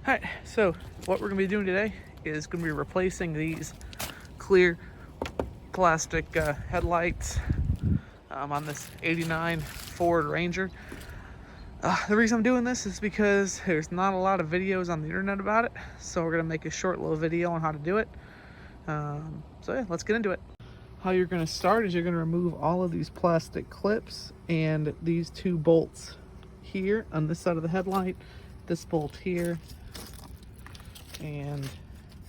Alright, so what we're going to be doing today is going to be replacing these clear plastic headlights on this 89 Ford Ranger. The reason I'm doing this is because there's not a lot of videos on the internet about it, so we're going to make a short little video on how to do it. So yeah, let's get into it. How you're going to start is you're going to remove all of these plastic clips and these two bolts here on this side of the headlight, this bolt here, and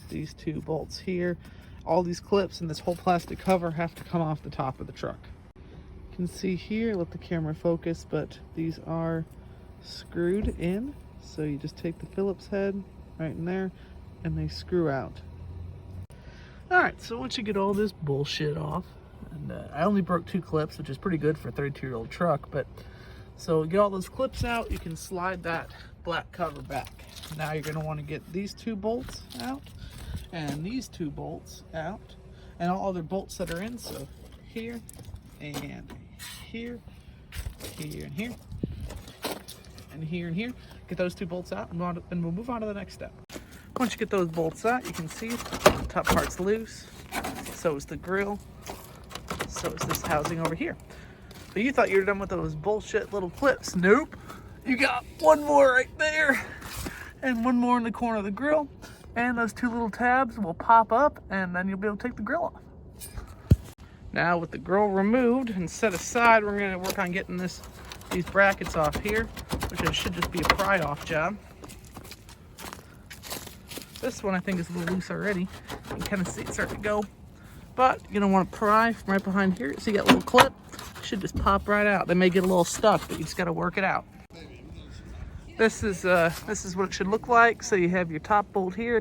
these two bolts here. All these clips and this whole plastic cover have to come off the top of the truck. You can see here, let the camera focus, but these are screwed in. So you just take the Phillips head right in there and they screw out. Alright, so once you get all this bullshit off, and I only broke 2 clips, which is pretty good for a 32-year-old truck, but so get all those clips out, you can slide that black cover back. Now you're going to want to get these 2 bolts out and these 2 bolts out and all other bolts that are in, so here and here, here and here, and here and here. Get those 2 bolts out and we'll move on to the next step. Once you get those bolts out, you can see the top part's loose, so is the grill, so is this housing over here. But you thought you were done with those bullshit little clips. Nope. You got one more right there and one more in the corner of the grill, and those 2 little tabs will pop up and then you'll be able to take the grill off. Now with the grill removed and set aside, we're going to work on getting these brackets off here, which should just be a pry off job. This one I think is a little loose already. You can kind of see it starting to go, but you're going to want to pry from right behind here. So you got a little clip, should just pop right out. They may get a little stuck, but you just got to work it out. This is what it should look like. So you have your top bolt here,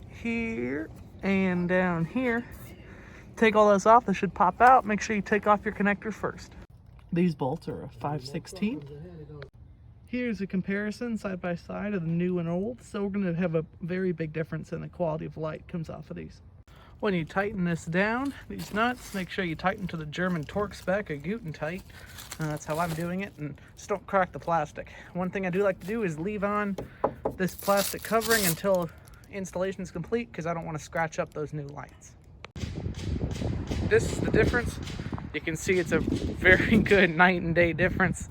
here, and down here. Take all those off, they should pop out. Make sure you take off your connectors first. These bolts are a 5/16. Here's a comparison side by side of the new and old. So we're gonna have a very big difference in the quality of light comes off of these. When you tighten this down, these nuts, make sure you tighten to the German torque spec or Guten tight. That's how I'm doing it, and just don't crack the plastic. One thing I do like to do is leave on this plastic covering until installation is complete, because I don't want to scratch up those new lights. This is the difference. You can see it's a very good night and day difference.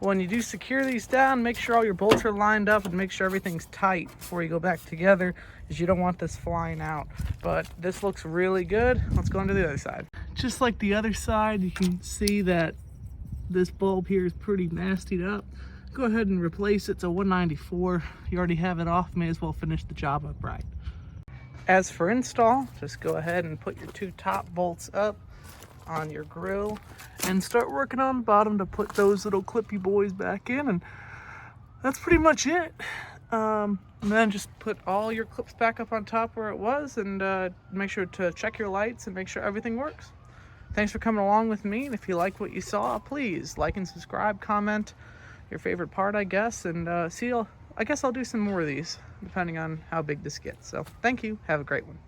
When you do secure these down, make sure all your bolts are lined up and make sure everything's tight before you go back together, because you don't want this flying out. But this looks really good. Let's go on to the other side. Just like the other side, you can see that this bulb here is pretty nastied up. Go ahead and replace it. It's a 194. You already have it off, may as well finish the job up right. As for install, just go ahead and put your 2 top bolts up on your grill and start working on the bottom to put those little clippy boys back in, and that's pretty much it. And then just put all your clips back up on top where it was, and make sure to check your lights and make sure everything works. Thanks for coming along with me, and if you like what you saw, please like and subscribe, comment your favorite part, I guess, and I guess I'll do some more of these depending on how big this gets. So thank you, have a great one.